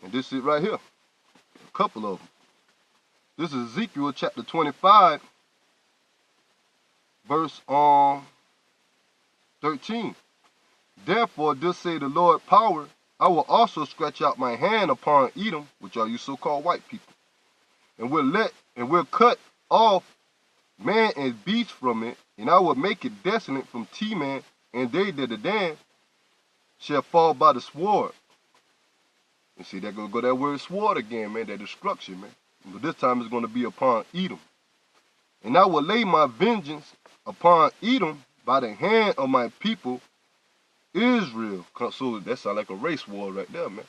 And this is right here. A couple of them. This is Ezekiel chapter 25, verse 13. Therefore, thus say the Lord power, I will also stretch out my hand upon Edom, which are you so-called white people, and will cut off man and beast from it, and I will make it desolate from Teman, and they that are Dan shall fall by the sword. And see, they're going to go that word sword again, man, that destruction, man. But this time it's going to be upon Edom. And I will lay my vengeance upon Edom by the hand of my people, Israel. So that sounds like a race war right there, man.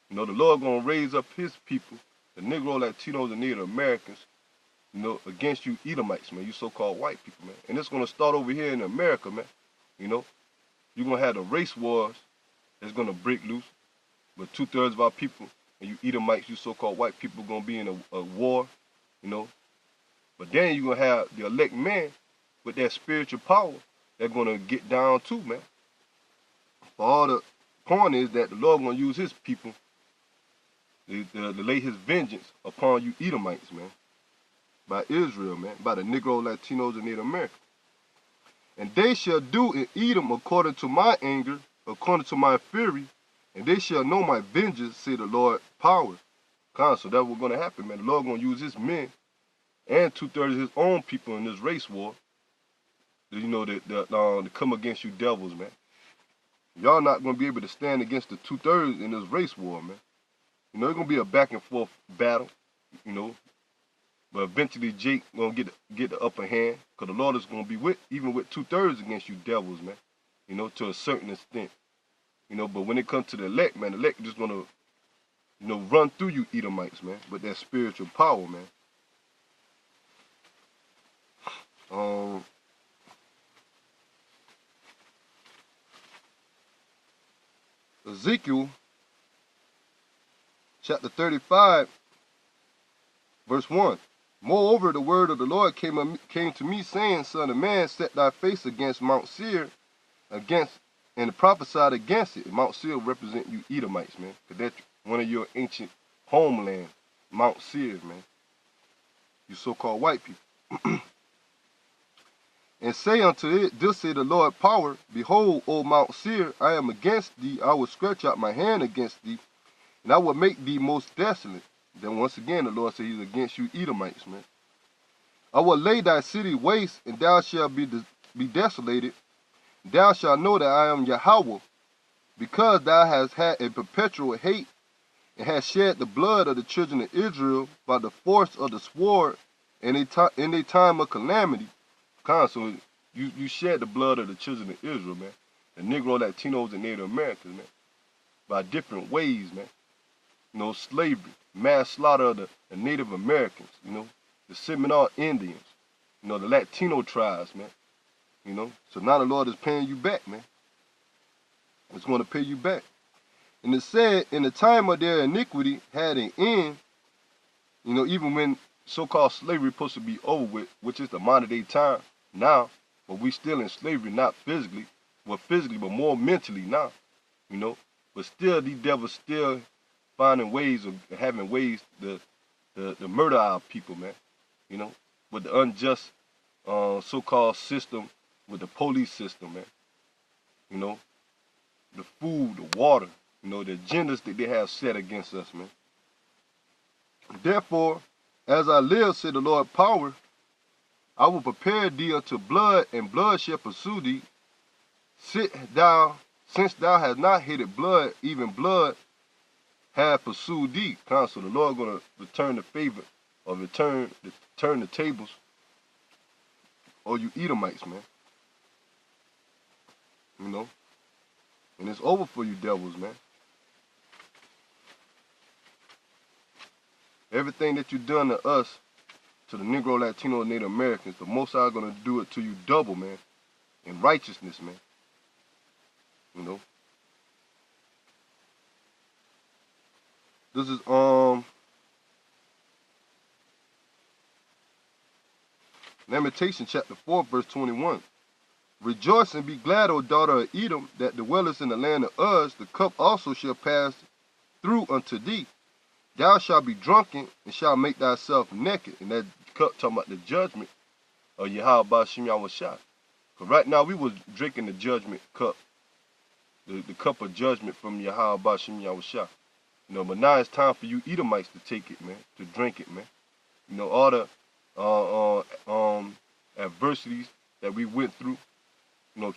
You know, the Lord going to raise up his people, the Negro, Latinos, and Native Americans, you know, against you Edomites, man, you so-called white people, man. And it's going to start over here in America, man. You know, you're going to have the race wars that's going to break loose. But 2/3 of our people, and you Edomites, you so-called white people, going to be in a war, you know. But then you're going to have the elect men with that spiritual power. They're going to get down too, man. But all the point is that the Lord going to use his people to lay his vengeance upon you Edomites, man. By Israel, man. By the Negro, Latinos, and Native Americans. And they shall do in Edom according to my anger, according to my fury, And they shall know my vengeance, say the Lord, power. So that's what's going to happen, man. The Lord going to use his men and 2/3 of his own people in this race war, to come against you devils, man. Y'all not going to be able to stand against the 2/3 in this race war, man. It's going to be a back and forth battle, but eventually Jake going to get the upper hand, because the Lord is going to be even with 2/3 against you devils, man, to a certain extent. But when it comes to the elect, man, the elect just going to, run through you Edomites, man, with that spiritual power, man. Ezekiel chapter 35, verse 1. Moreover, the word of the Lord came to me, saying, Son of man, set thy face against Mount Seir, and prophesied against it. Mount Seir represent you Edomites, man, because that's one of your ancient homelands, Mount Seir, man. You so-called white people. And say unto it, Thus say the Lord power, Behold, O Mount Seir, I am against thee, I will stretch out my hand against thee, and I will make thee most desolate. Then once again the Lord said he's against you Edomites, man. I will lay thy city waste, and thou shalt be desolated. Thou shalt know that I am Yahweh, because thou hast had a perpetual hate, and hast shed the blood of the children of Israel by the force of the sword in a time of calamity. So you shed the blood of the children of Israel, man. The Negro, Latinos, and Native Americans, man. By different ways, man. Slavery, mass slaughter of the Native Americans, the Seminole Indians, the Latino tribes, man. So now the Lord is paying you back, man. It's going to pay you back. And it said, in the time of their iniquity had an end, even when so-called slavery supposed to be over with, which is the modern day time now, but we still in slavery, not physically, but more mentally now, but still these devils still finding ways of having ways to murder our people, man, with the unjust so-called system, with the police system, man, the food, the water, the agendas that they have set against us, man. Therefore, as I live, said the Lord power, I will prepare thee unto blood, and blood shall pursue thee. Since thou hast not hated blood, even blood have pursued thee. So the Lord going to return the favor, or turn the tables, or you Edomites, man. And it's over for you devils, man. Everything that you done to us, to the Negro, Latino, and Native Americans, the Most High going to do it to you double, man, in righteousness, man. This is Lamentation chapter 4, verse 21. Rejoice and be glad, O daughter of Edom, that dwellest in the land of Uz. The cup also shall pass through unto thee. Thou shalt be drunken, and shalt make thyself naked. And that cup talking about the judgment of Yahweh Shem Yahushua. Because right now we was drinking the judgment cup, the cup of judgment from Yahweh Shem Yahushua. But now it's time for you Edomites to take it, man, to drink it, man. All the adversities that we went through,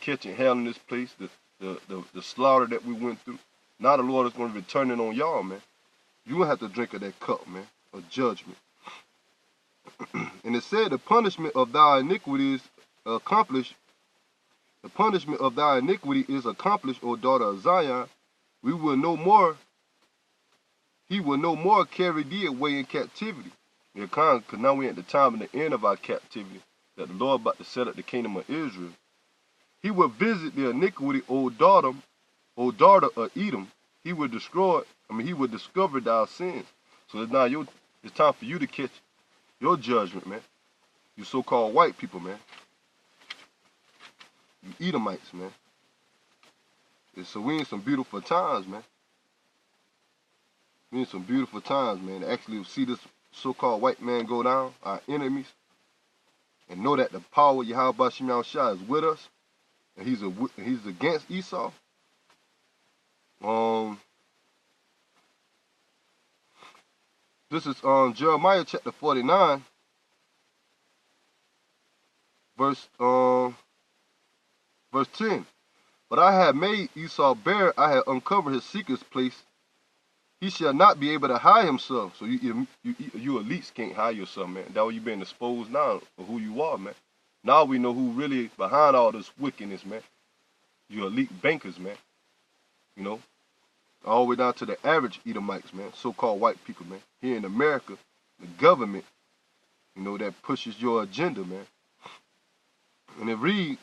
catching hell in this place, the slaughter that we went through. Now the Lord is going to return it on y'all, man. You will have to drink of that cup, man, of judgment. And it said, the punishment of thy iniquity is accomplished. The punishment of thy iniquity is accomplished, O daughter of Zion. He will no more carry thee away in captivity. Because now we're at the time and the end of our captivity, that the Lord about to set up the kingdom of Israel. He will visit the iniquity, O daughter of Edom. He will he will discover thy sins. So it's now it's time for you to catch your judgment, man. You so-called white people, man. You Edomites, man. And so we in some beautiful times, man. We in some beautiful times, man. To actually see this so-called white man go down, our enemies, and know that the power of Yahweh Shem Yahushua is with us, and he's against Esau. This is Jeremiah chapter 49, verse 10. But I have made Esau bare, I have uncovered his secret place. He shall not be able to hide himself. So you elites can't hide yourself, man. That's why you being exposed now of who you are, man. Now we know who really behind all this wickedness, man. You elite bankers, man. You know, all the way down to the average Edomites, man. So-called white people, man. Here in America, the government, you know, that pushes your agenda, man. And it reads,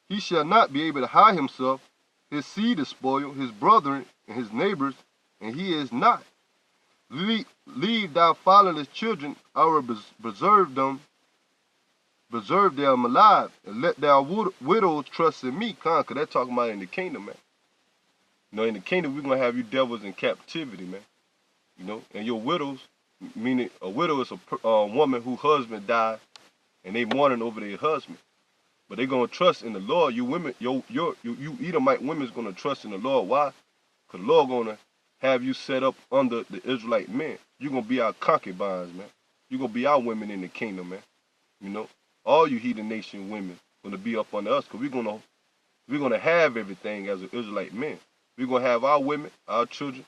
he shall not be able to hide himself. His seed is spoiled, his brethren and his neighbors, and he is not. Leave thou fatherless children, I will preserve them alive, and let thou widows trust in me. Because they're talking about in the kingdom, man. You know, in the kingdom, we're going to have you devils in captivity, man. You know, and your widows, meaning a widow is a woman whose husband died, and they mourning over their husband. But they're going to trust in the Lord. You women, you Edomite women is going to trust in the Lord. Why? Because the Lord going to have you set up under the Israelite men. You're going to be our concubines, man. You're going to be our women in the kingdom, man. You know, all you heathen nation women going to be up under us, because we're going to have everything as an Israelite men. We're going to have our women, our children,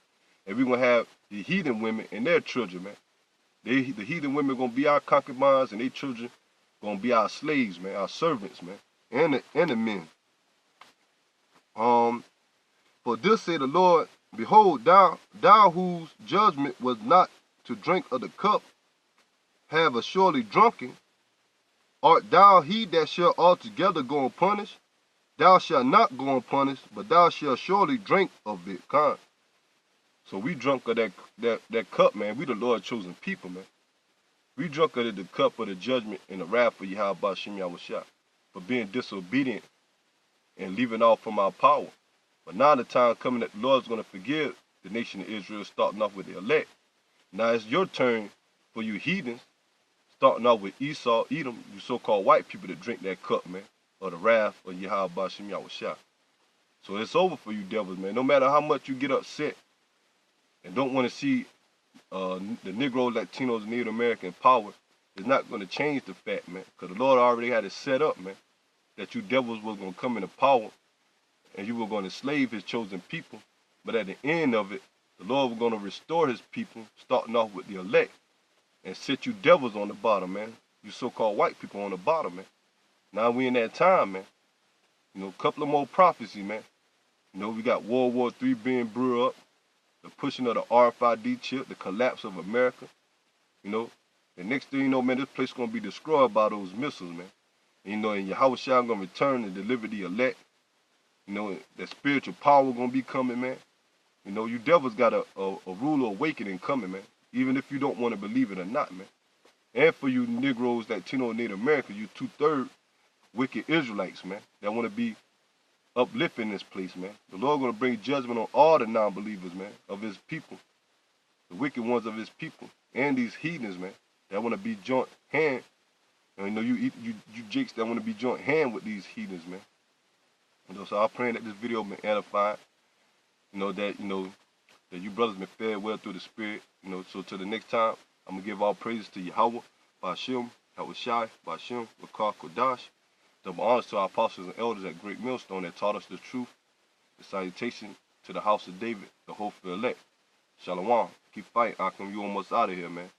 and we're going to have the heathen women and their children, man. The heathen women are going to be our concubines, and their children going to be our slaves, man, our servants, man, and the men. For this say the Lord, behold, thou whose judgment was not to drink of the cup, have surely drunken. Art thou he that shall altogether go unpunished? Thou shalt not go unpunished, but thou shalt surely drink of it. So we drunk of that cup, man. We the Lord chosen people, man. We drunk of the cup of the judgment and the wrath of Yahweh Shem Yahushua for being disobedient and leaving off from our power. But now the time coming that the Lord's going to forgive the nation of Israel, starting off with the elect. Now it's your turn for you heathens, starting off with Esau, Edom, you so-called white people that drink that cup, man, of the wrath of Yahweh Shem Yahushua. So it's over for you devils, man. No matter how much you get upset and don't want to see the Negro, Latinos, and Native American power, is not going to change the fact, man, because the Lord already had it set up, man, that you devils was going to come into power and you were going to enslave his chosen people. But at the end of it, the Lord was going to restore his people, starting off with the elect, and set you devils on the bottom, man. You so-called white people on the bottom, man. Now we in that time, man. You know, a couple of more prophecies, man. You know, we got World War III being brewed up, the pushing of the RFID chip, the collapse of America. You know, the next thing you know, man, this place is going to be destroyed by those missiles, man. And, you know, and Yahushua going to return and deliver the elect. You know, that spiritual power going to be coming, man. You know, you devils got a ruler awakening coming, man. Even if you don't want to believe it or not, man. And for you Negroes, Latino, and Native Americans, you 2/3 wicked Israelites, man, that want to be uplifting this place, man. The Lord going to bring judgment on all the non-believers, man, of his people. The wicked ones of his people. And these heathens, man, that want to be joint hand. And, you know, you jakes that want to be joint hand with these heathens, man. You know, so I'm praying that this video been edifying. You know, that you brothers been fed well through the Spirit. You know, so till the next time, I'm going to give all praises to Yahweh, Ba'ashem, Yahushai, Ba'ashem, Rakar, Kodash. Double honors to our apostles and elders at Great Millstone that taught us the truth. The salutation to the house of David, the hopeful elect. Shalom. Keep fighting. Akim, you almost out of here, man.